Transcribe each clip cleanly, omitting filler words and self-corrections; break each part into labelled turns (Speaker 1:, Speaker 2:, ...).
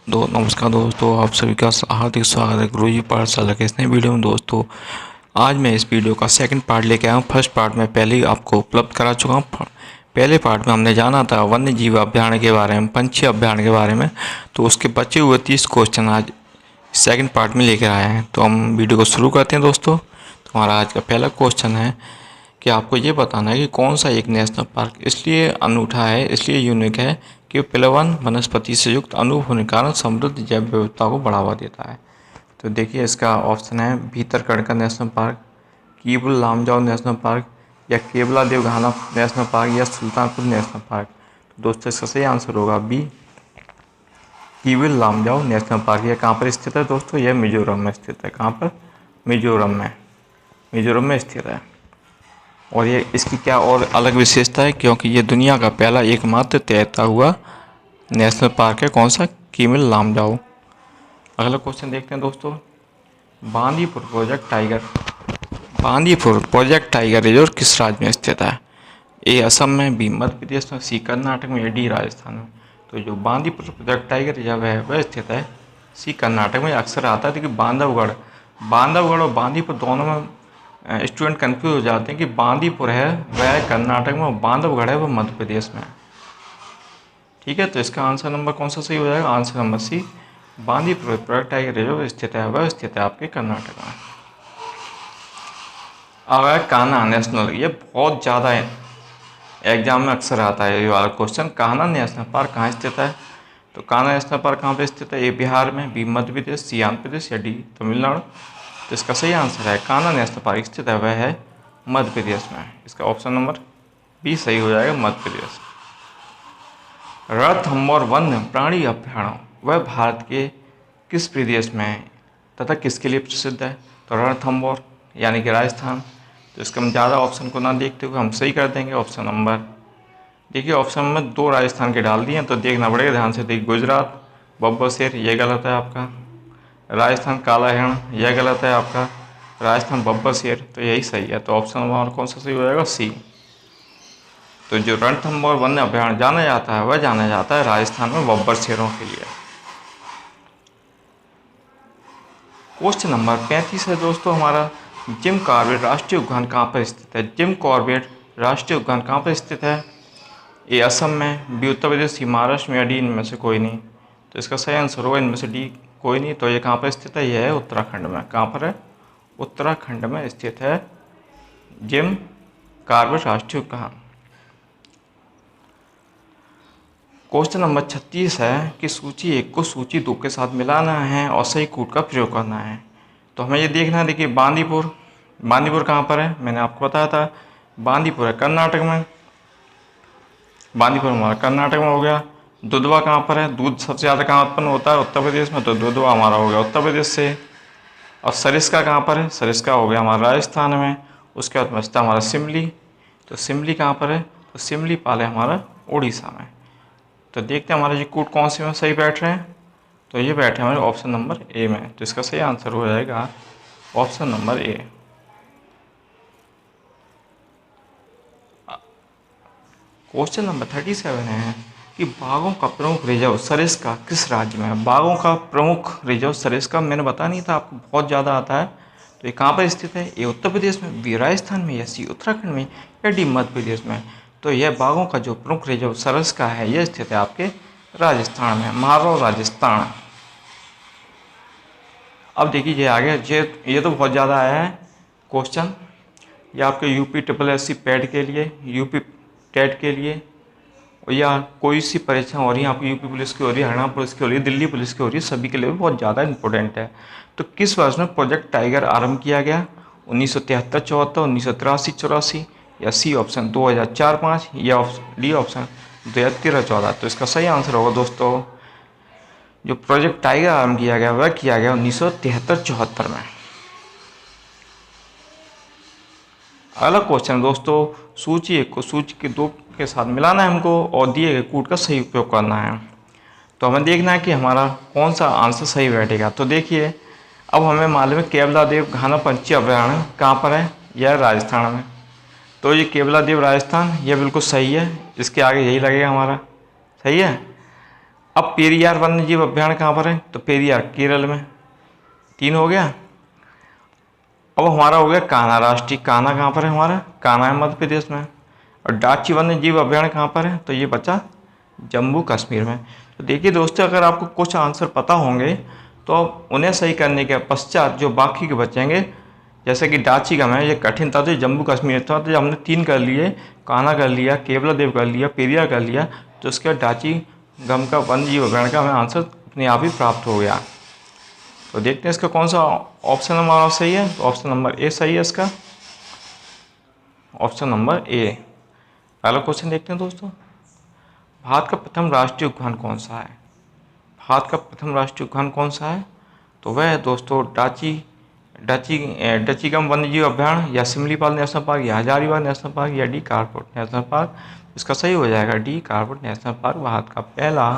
Speaker 1: नमस्कार दोस्तों, आप सभी का हार्दिक स्वागत है गुरुजी पाठशाला के इस नए वीडियो में। दोस्तों, आज मैं इस वीडियो का सेकंड पार्ट लेके आया हूँ। फर्स्ट पार्ट में पहले ही आपको उपलब्ध करा चुका हूँ। पहले पार्ट में हमने जाना था वन्य जीव अभ्यारण्य के बारे में, पंछी अभ्यारण्य के बारे में। तो उसके बचे हुए 30 क्वेश्चन आज सेकंड पार्ट में लेकर आए हैं। तो हम वीडियो को शुरू करते हैं दोस्तों। तो हमारा आज का पहला क्वेश्चन है कि आपको ये बताना है कि कौन सा एक नेशनल पार्क इसलिए अनूठा है, इसलिए यूनिक है कि प्लवन वनस्पति से युक्त अनूप होने के कारण समृद्ध जैव विविधता को बढ़ावा देता है। तो देखिए, इसका ऑप्शन है Bhitarkanika national park, Keibul Lamjao national park, या केवलादेव घाना नेशनल पार्क, या सुल्तानपुर नेशनल पार्क। तो दोस्तों, इसका सही आंसर होगा B, Keibul Lamjao national park. यह कहाँ पर स्थित है दोस्तों? यह मिजोरम में स्थित है। कहाँ पर? मिजोरम में स्थित है। और ये इसकी क्या और अलग विशेषता है, क्योंकि ये दुनिया का पहला एकमात्र तैरता हुआ नेशनल पार्क है। कौन सा? कीमिल लामजाओ। अगला क्वेश्चन देखते हैं दोस्तों। बांदीपुर प्रोजेक्ट टाइगर रिजर्व किस राज्य में स्थित है? ए असम में, बी मध्य प्रदेश में, सी कर्नाटक में, या डी राजस्थान में। तो जो बांदीपुर प्रोजेक्ट टाइगर रिजर्व है वह स्थित है सी कर्नाटक में। अक्सर आता है कि बांधवगढ़ और बांदीपुर दोनों में स्टूडेंट कंफ्यूज हो जाते हैं कि बांदीपुर है वह कर्नाटक में और बांधवगढ़ है वह मध्य प्रदेश में। ठीक है, तो इसका आंसर नंबर कौन सा सही हो जाएगा? Answer number C, Bandipur project tiger reserve स्थित है वह स्थित है आपके कर्नाटक में। अगर कान्हा नेशनल, ये बहुत ज़्यादा एग्जाम में अक्सर आता है ये वाला क्वेश्चन। कान्हा नेशनल पार्क कहाँ स्थित है? तो कान्हा नेशनल पार्क कहाँ पे स्थित है? ए बिहार में, बी मध्य प्रदेश, सी आंध्र प्रदेश, या डी तमिलनाडु। तो इसका सही आंसर है कान्हा नेशनल पार्क स्थित है वह है मध्य प्रदेश में। इसका ऑप्शन नंबर बी सही हो जाएगा, मध्य प्रदेश। रणथंभौर वन्य प्राणी अभ्यारण्य वह भारत के किस प्रदेश में है तथा किसके लिए प्रसिद्ध है? तो रणथंभौर यानी कि राजस्थान। तो इसका हम ज़्यादा ऑप्शन को ना देखते हुए हम सही कर देंगे ऑप्शन नंबर। देखिए, ऑप्शन में 2 राजस्थान के डाल दिए, तो देखना पड़ेगा ध्यान से। देखिए, गुजरात बब्बर शेर, ये गलत है आपका। राजस्थान काला हिरण, यह गलत है आपका। राजस्थान बब्बर शेर, तो यही सही है। तो ऑप्शन नंबर कौन सा सही हो जाएगा? सी। तो जो रणथंभौर वन्य अभ्यारण्य जाना जाता है वह जाना जाता है राजस्थान में बब्बर शेरों के लिए। क्वेश्चन नंबर 35 है दोस्तों हमारा, जिम कॉर्बेट राष्ट्रीय उद्यान कहाँ पर स्थित है? जिम कॉर्बेट राष्ट्रीय उद्यान कहाँ पर स्थित है? ए असम में, बी उत्तर प्रदेश, सी महाराष्ट्र में, या डी इनमें से कोई नहीं। तो इसका सही आंसर होगा इनमें से डी कोई नहीं। तो ये कहाँ पर स्थित है? यह है उत्तराखंड में। कहाँ पर है? उत्तराखंड में स्थित है जिम कॉर्बेट राष्ट्रीय उद्यान। क्वेश्चन नंबर 36 है कि सूची 1 को सूची 2 के साथ मिलाना है और सही कूट का प्रयोग करना है। तो हमें ये देखना है। देखिए, बांदीपुर कहाँ पर है? मैंने आपको बताया था बांदीपुर है कर्नाटक में। बांदीपुर हमारा कर्नाटक में हो गया। दुधवा कहाँ पर है? दूध सबसे ज़्यादा कहाँ उत्पन्न होता है? उत्तर प्रदेश में। तो दुधवा हमारा हो गया उत्तर प्रदेश से। और सरिस्का कहाँ पर है? सरिस्का हो गया हमारा राजस्थान में। उसके बाद बचता हमारा सिमली। तो सिमली कहाँ पर है? तो सिमली पाल है हमारा उड़ीसा में। तो देखते हैं हमारे ये कूट कौन से में सही बैठ रहे हैं। तो ये बैठे हमारे ऑप्शन नंबर ए में। तो इसका सही आंसर हो जाएगा option number A. Question number 37 है कि बाघों का प्रमुख रिजर्व सरिस्का किस राज्य में है? बाघों का प्रमुख रिजर्व सरिस्का मैंने बताया नहीं था आपको, बहुत ज़्यादा आता है। तो ये कहाँ पर स्थित है? ये उत्तर प्रदेश में, बी राजस्थान में, या सी उत्तराखंड में, या डी मध्य प्रदेश में। तो यह बाघों का जो प्रमुख रिजर्व सरिस्का है यह स्थित है आपके राजस्थान में, मालवा राजस्थान। अब देखिए ये आ गया, ये तो बहुत ज़्यादा आया है क्वेश्चन। ये आपके यूपी SSC पैड के लिए, यूपी टेट के लिए, या कोई सी परीक्षा हो रही है आपकी, यूपी पुलिस की हो रही है, हरियाणा पुलिस की हो रही है, दिल्ली पुलिस की हो रही है, सभी के लिए भी बहुत ज़्यादा इंपॉर्टेंट है। तो किस वर्ष में प्रोजेक्ट टाइगर आरंभ किया गया? 1973-74, 1983-84, या सी ऑप्शन 2004-05, या डी ऑप्शन 2013-14। तो इसका सही आंसर होगा दोस्तों, जो प्रोजेक्ट टाइगर आरंभ किया गया वह किया गया 1973-74 में। अगला क्वेश्चन दोस्तों, सूची 1 को सूची के 2 के साथ मिलाना है हमको और दिए गए कूट का सही उपयोग करना है। तो हमें देखना है कि हमारा कौन सा आंसर सही बैठेगा। तो देखिए, अब हमें मालूम है केवलादेव घाना पंछी अभ्यारण्य कहाँ पर है? यह राजस्थान में। तो ये केवलादेव राजस्थान, यह बिल्कुल सही है। इसके आगे यही लगेगा हमारा, सही है। अब पेरियार वन्यजीव अभ्यारण्य कहाँ पर है? तो पेरियार केरल में, 3 हो गया। अब हमारा हो गया कान्हा राष्ट्रीय, कान्हा कहाँ पर है हमारा? कान्हा है मध्य प्रदेश में। और डाची वन्यजीव अभ्यारण्य कहाँ पर है? तो ये बचा जम्मू कश्मीर में। तो देखिए दोस्तों, अगर आपको कुछ आंसर पता होंगे तो उन्हें सही करने के पश्चात जो बाकी के बचेंगे, जैसे कि डाची गम है, ये कठिन था तो जम्मू कश्मीर था, तो हमने 3 कर लिए, कान्हा कर लिया, केवला देव कर लिया, पेरियार कर लिया, तो उसके बाद डाची गम का वन्यजीव अभ्यारण्य का हमें आंसर अपने आप ही प्राप्त हो गया। तो देखते हैं इसका कौन सा ऑप्शन हमारा सही है। तो ऑप्शन नंबर ए सही है इसका, ऑप्शन नंबर ए। अगला क्वेश्चन देखते हैं दोस्तों, भारत का प्रथम राष्ट्रीय उद्यान कौन सा है? भारत का प्रथम राष्ट्रीय उद्यान कौन सा है? तो वह है दोस्तों डचीगम वन्यजीव अभ्यारण्य, या सिमलीपाल नेशनल पार्क, या हजारीबाग नेशनल पार्क, या डी कारकोट नेशनल पार्क। इसका सही हो जाएगा D Karkota national park Bharat का पहला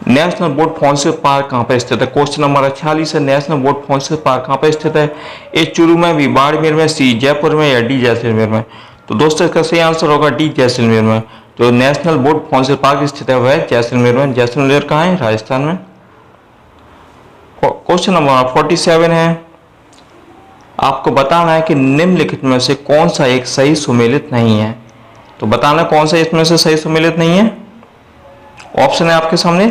Speaker 1: नेशनल बोट फॉन्सिल पार्क कहाँ पर स्थित है? क्वेश्चन नंबर 46 है, नेशनल बोट फॉन्सिल पार्क कहाँ पर स्थित है? ए चुरू में, बी बाड़मेर में, सी जयपुर में, या डी जैसलमेर में। तो दोस्तों इसका सही आंसर होगा डी जैसलमेर में। जो नेशनल बोट फॉन्सिल पार्क स्थित है वह जैसलमेर में। जैसलमेर कहाँ है? राजस्थान में। क्वेश्चन नंबर 47 है, आपको बताना है कि निम्नलिखित में से कौन सा एक सही सुमेलित नहीं है। तो बताना कौन सा इसमें से सही सुमेलित नहीं है। ऑप्शन है आपके सामने,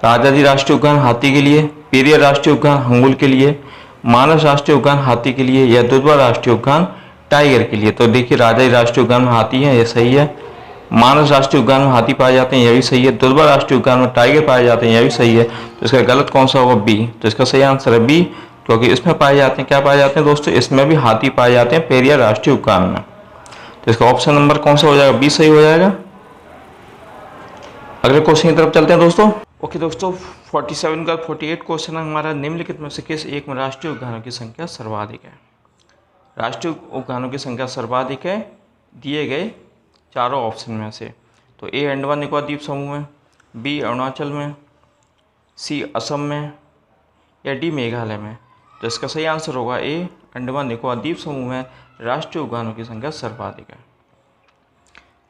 Speaker 1: राजाजी राष्ट्रीय उद्यान हाथी के लिए, पेरियार राष्ट्रीय उद्यान हंगुल के लिए, मानस राष्ट्रीय उद्यान हाथी के लिए, या दुधवा राष्ट्रीय उद्यान टाइगर के लिए। तो देखिए राजाजी राष्ट्रीय उद्यान में हाथी है, यह सही है। मानस राष्ट्रीय उद्यान में हाथी पाए जाते हैं, यह भी सही है। दुधवा राष्ट्रीय उद्यान में टाइगर पाए जाते हैं, यह भी सही है। तो इसका गलत कौन सा होगा? बी। तो इसका सही आंसर है बी, क्योंकि इसमें पाए जाते हैं, क्या पाए जाते हैं दोस्तों? इसमें भी हाथी पाए जाते हैं पेरियार राष्ट्रीय उद्यान में। तो इसका ऑप्शन नंबर कौन सा हो जाएगा? बी सही हो जाएगा। अगले क्वेश्चन की तरफ चलते हैं दोस्तों। ओके दोस्तों, 47 का 48 क्वेश्चन है हमारा, निम्नलिखित में से किस एक में राष्ट्रीय उद्यानों की संख्या सर्वाधिक है? राष्ट्रीय उद्यानों की संख्या सर्वाधिक है दिए गए चारों ऑप्शन में से। तो ए अंडमान निकोबार द्वीप समूह में, बी अरुणाचल में, सी असम में, या डी मेघालय में। तो इसका सही आंसर होगा ए अंडमान निकोबार द्वीप समूह में राष्ट्रीय उद्यानों की संख्या सर्वाधिक है।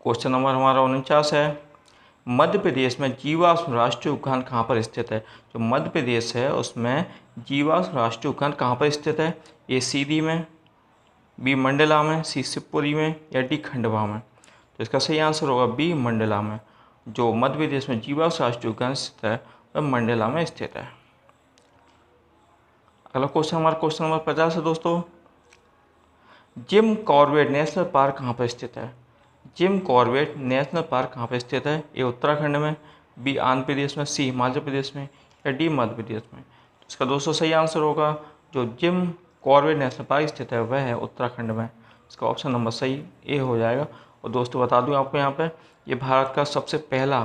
Speaker 1: क्वेश्चन नंबर हमारा 49 है, मध्य प्रदेश में जीवाश्म राष्ट्रीय उद्यान कहाँ पर स्थित है? जो मध्य प्रदेश है उसमें जीवाश्म राष्ट्रीय उद्यान कहाँ पर स्थित है? ए सीधी में, बी मंडला में, सी शिवपुरी में, या डी खंडवा में। तो इसका सही आंसर होगा बी मंडला में। जो मध्य प्रदेश में जीवाश्म राष्ट्रीय उद्यान स्थित है वह मंडला में स्थित है। अगला क्वेश्चन हमारा क्वेश्चन नंबर 50 है दोस्तों, जिम कॉर्बेट नेशनल पार्क कहाँ पर स्थित है? जिम कॉर्बेट नेशनल पार्क कहाँ पर स्थित है? ए उत्तराखंड में, बी आंध्र प्रदेश में, सी हिमाचल प्रदेश में, या डी मध्य प्रदेश में। तो इसका दोस्तों सही आंसर होगा जो जिम कॉर्बेट नेशनल पार्क स्थित है वह है उत्तराखंड में। इसका ऑप्शन नंबर सही ए हो जाएगा। और दोस्तों बता दूं आपको यहाँ पे, ये भारत का सबसे पहला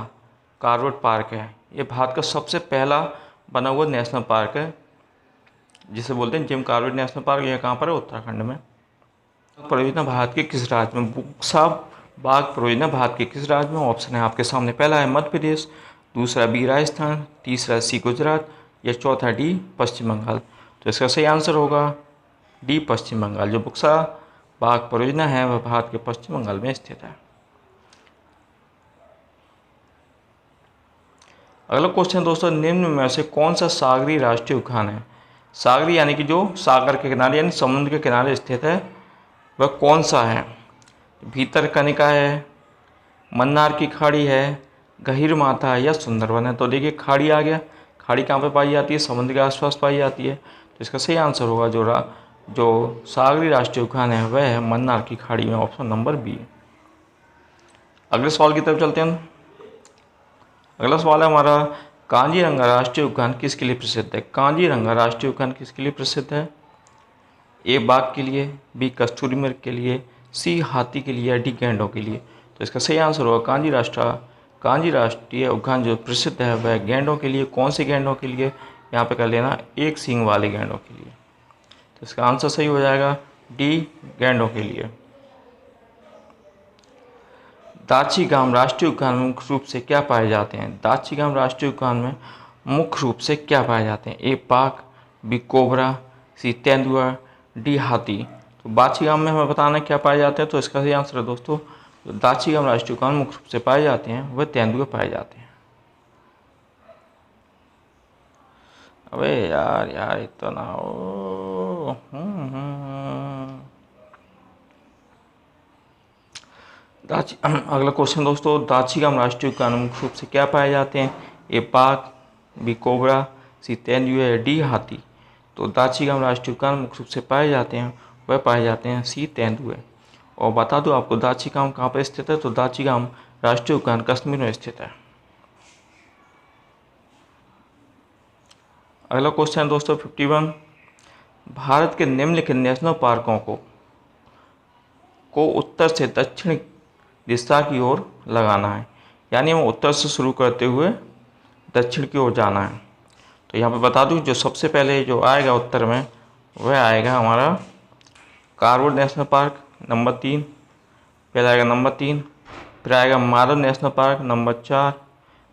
Speaker 1: कॉर्बेट पार्क है। ये भारत का सबसे पहला बना हुआ नेशनल पार्क है जिसे बोलते हैं जिम कॉर्बेट नेशनल पार्क। यह कहाँ पर है? उत्तराखंड में। परियोजना भारत के किस राज्य में? बुक्सा बाघ परियोजना भारत के किस राज्य में? ऑप्शन है आपके सामने, पहला है मध्य प्रदेश, दूसरा बी राजस्थान, तीसरा सी गुजरात, या चौथा डी पश्चिम बंगाल। तो इसका सही आंसर होगा डी पश्चिम बंगाल। जो बुक्सा बाघ परियोजना है वह भारत के पश्चिम बंगाल में स्थित है। अगला क्वेश्चन दोस्तों, निम्न में से कौन सा सागरीय राष्ट्रीय उद्यान है? सागरीय यानी कि जो सागर के किनारे यानी समुद्र के किनारे स्थित है वह कौन सा है? भीतरकनिका है, मन्नार की खाड़ी है, गहीरमाथा है, या सुंदरवन है। तो देखिए खाड़ी आ गया, खाड़ी कहाँ पे पाई जाती है? समुद्र के आसपास पाई जाती है। तो इसका सही आंसर होगा जो सागरीय राष्ट्रीय उद्यान है वह है मन्नार की खाड़ी में, ऑप्शन नंबर बी। अगले सवाल की तरफ चलते हैं। अगला सवाल है हमारा, कांजीरंगा राष्ट्रीय उद्यान किसके लिए प्रसिद्ध है? कांजीरंगा राष्ट्रीय उद्यान किसके लिए प्रसिद्ध है? ए बाघ के लिए, बी कस्तूरी मृग के लिए, सी हाथी के लिए, या डी गैंडों के लिए। तो इसका सही आंसर होगा कांजी राष्ट्रीय उद्यान जो प्रसिद्ध है वह गैंडों के लिए। कौन से गैंडों के लिए? यहाँ पे कर लेना एक सींग वाले गैंडों के लिए। तो इसका आंसर सही हो जाएगा डी गैंडों के लिए। दाचीगाम राष्ट्रीय उद्यान में मुख्य रूप से क्या पाए जाते हैं? दाचीगाम राष्ट्रीय उद्यान में मुख्य रूप से क्या पाए जाते हैं? ए बाघ, बी कोबरा, सी तेंदुआ, डी हाथी। तो दाचीगाम में हमें बताना क्या पाए जाते हैं। तो इसका सही आंसर है दोस्तों, दाचीगाम राष्ट्रीय उद्यान मुख्य रूप से पाए जाते हैं वह तेंदुए पाए जाते हैं। अबे यार यार इतना हो। दाची अगला क्वेश्चन दोस्तों, दाचीगाम राष्ट्रीय उद्यान मुख्य रूप से क्या पाए जाते हैं? ए बाघ, बी कोबरा, सी तेंदुआ या डी हाथी। तो दाचीगाम राष्ट्रीय उद्यान मुख्य रूप से पाए जाते हैं, वह पाए जाते हैं सी तेंदुए। और बता दूं आपको दाचीगाम कहाँ पर स्थित है, तो दाचीगाम राष्ट्रीय उद्यान कश्मीर में स्थित है। अगला क्वेश्चन है दोस्तों 51, भारत के निम्नलिखित नेशनल पार्कों को उत्तर से दक्षिण दिशा की ओर लगाना है, यानी हमें उत्तर से शुरू करते हुए दक्षिण की ओर जाना है। तो यहाँ पे बता दूं जो सबसे पहले जो आएगा उत्तर में वह आएगा हमारा कारवड नेशनल पार्क नंबर 3, पहला आएगा नंबर 3, फिर आएगा माधव नेशनल पार्क नंबर 4,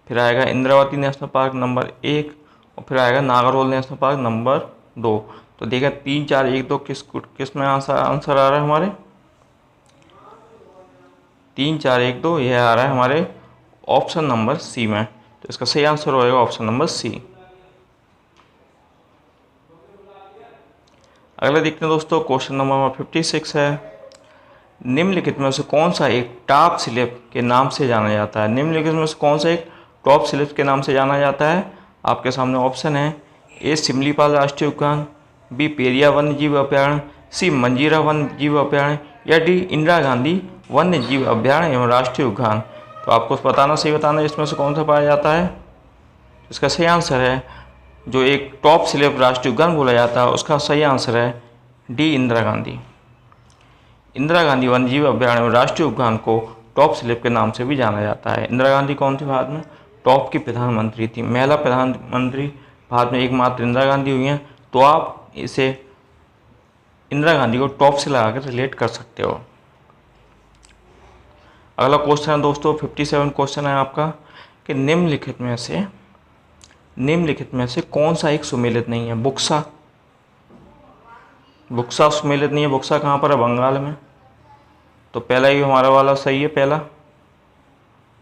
Speaker 1: फिर आएगा इंद्रावती नेशनल पार्क नंबर 1 और फिर आएगा नागरहोल नेशनल पार्क नंबर 2। तो देखिए 3, 4, 1, 2 किस में आंसर आ रहा है हमारे 3, 4, 1, 2 यह आ रहा है हमारे ऑप्शन नंबर सी में। तो इसका सही आंसर होएगा ऑप्शन नंबर सी। अगला देखते हैं दोस्तों क्वेश्चन नंबर 56 है, निम्नलिखित में से कौन सा एक टॉप स्लिप के नाम से जाना जाता है? निम्नलिखित में से कौन सा एक टॉप स्लिप के नाम से जाना जाता है? आपके सामने ऑप्शन है, ए सिमलीपाल राष्ट्रीय उद्यान, बी पेरिया वन्य जीव अभ्यारण्य, सी मंजीरा वन्य जीव अभ्यारण्य या डी इंदिरा गांधी वन्य जीव अभ्यारण्य एवं राष्ट्रीय उद्यान। तो आपको बताना सही बताना इसमें से कौन सा पाया जाता है। इसका सही आंसर है जो एक टॉप स्लिप राष्ट्रीय उद्यान बोला जाता है उसका सही आंसर है डी इंदिरा गांधी। इंदिरा गांधी वन्य जीव अभ्यारण्य एवं राष्ट्रीय उद्यान को टॉप स्लिप के नाम से भी जाना जाता है। इंदिरा गांधी कौन थी भारत में? टॉप की प्रधानमंत्री थी, महिला प्रधानमंत्री भारत में एकमात्र इंदिरा गांधी हुई हैं। तो आप इसे इंदिरा गांधी को टॉप से लगाकर रिलेट कर सकते हो। अगला क्वेश्चन है दोस्तों 57 क्वेश्चन है आपका कि निम्नलिखित में से कौन सा एक सुमेलित नहीं है? बुक्सा सुमेलित नहीं है। बुक्सा कहाँ पर है? बंगाल में। तो पहला ही हमारा वाला सही है, पहला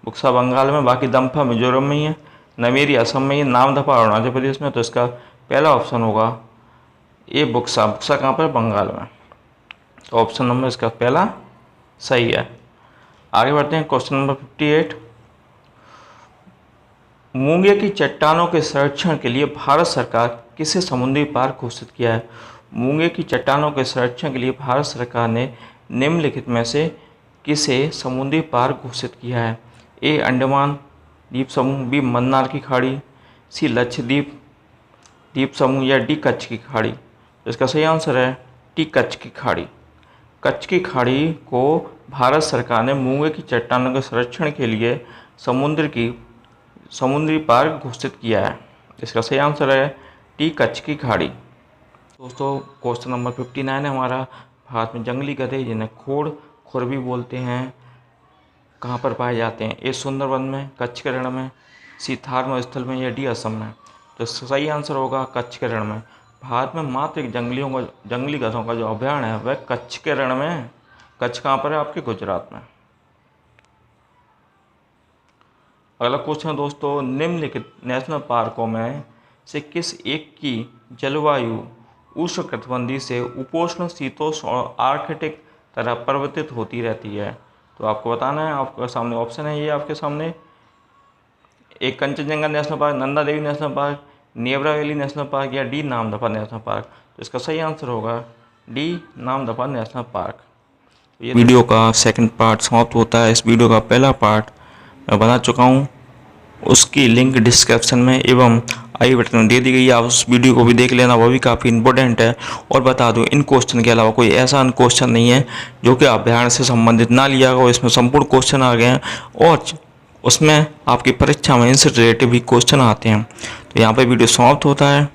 Speaker 1: बुक्सा बंगाल में, बाकी दम्फा मिजोरम में ही है, नमेरी असम में ही, नामदफा अरुणाचल प्रदेश में। तो इसका पहला ऑप्शन होगा ये बुक्सा कहाँ पर? बंगाल में। तो ऑप्शन नंबर इसका पहला सही है। आगे बढ़ते हैं क्वेश्चन नंबर 58, मूंगे की चट्टानों के संरक्षण के लिए भारत सरकार किसे समुद्री पार्क घोषित किया है? मूंगे की चट्टानों के संरक्षण के लिए भारत सरकार ने निम्नलिखित में से किसे समुद्री पार्क घोषित किया है? ए अंडमान द्वीप समूह, बी मन्नार की खाड़ी, सी लक्षद्वीप द्वीप समूह या डी कच्छ की खाड़ी। तो इसका सही आंसर है डी कच्छ की खाड़ी। कच्छ की खाड़ी को भारत सरकार ने मूंगे की चट्टानों के संरक्षण के लिए समुद्री पार्क घोषित किया है। इसका सही आंसर है डी कच्छ की खाड़ी। दोस्तों क्वेश्चन नंबर 59 है हमारा, भारत में जंगली गधे जिन्हें खुर भी बोलते हैं कहाँ पर पाए जाते हैं? ए सुंदरवन में, कच्छ के रण में, सी थार मरुस्थल में या डी असम में। तो सही आंसर होगा कच्छ के रण में। भारत में मात्र एक जंगली गधों का जो अभ्यारण्य है वह कच्छ के रण में है। कच्छ कहाँ पर है? आपके गुजरात में। अगला क्वेश्चन है दोस्तों, निम्नलिखित नेशनल पार्कों में से किस एक की जलवायु उष्णकटिबंधीय से उपोष्ण, शीतोष्ण और आर्कटिक तरह परिवर्तित होती रहती है? तो आपको बताना है, आपके सामने ऑप्शन है ये आपके सामने, एक Kanchenjunga national park, Nanda Devi national park, Neora valley national park या डी नामदफा नेशनल पार्क। तो इसका सही आंसर होगा डी नामदफा नेशनल पार्क। तो ये वीडियो का सेकंड पार्ट समाप्त होता है। इस वीडियो का पहला पार्ट मैं बना चुका हूँ, उसकी लिंक डिस्क्रिप्शन में एवं आई बटन में दे दी गई है। आप उस वीडियो को भी देख लेना, वो भी काफ़ी इंपॉर्टेंट है। और बता दूं इन क्वेश्चन के अलावा कोई ऐसा क्वेश्चन नहीं है जो कि अभ्यारण्य से संबंधित ना लिया हो। इसमें संपूर्ण क्वेश्चन आ गए हैं और उसमें आपकी परीक्षा में इनसे रिलेटेड भी क्वेश्चन आते हैं। तो यहाँ पर वीडियो समाप्त होता है।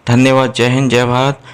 Speaker 1: धन्यवाद। जय हिंद, जय भारत।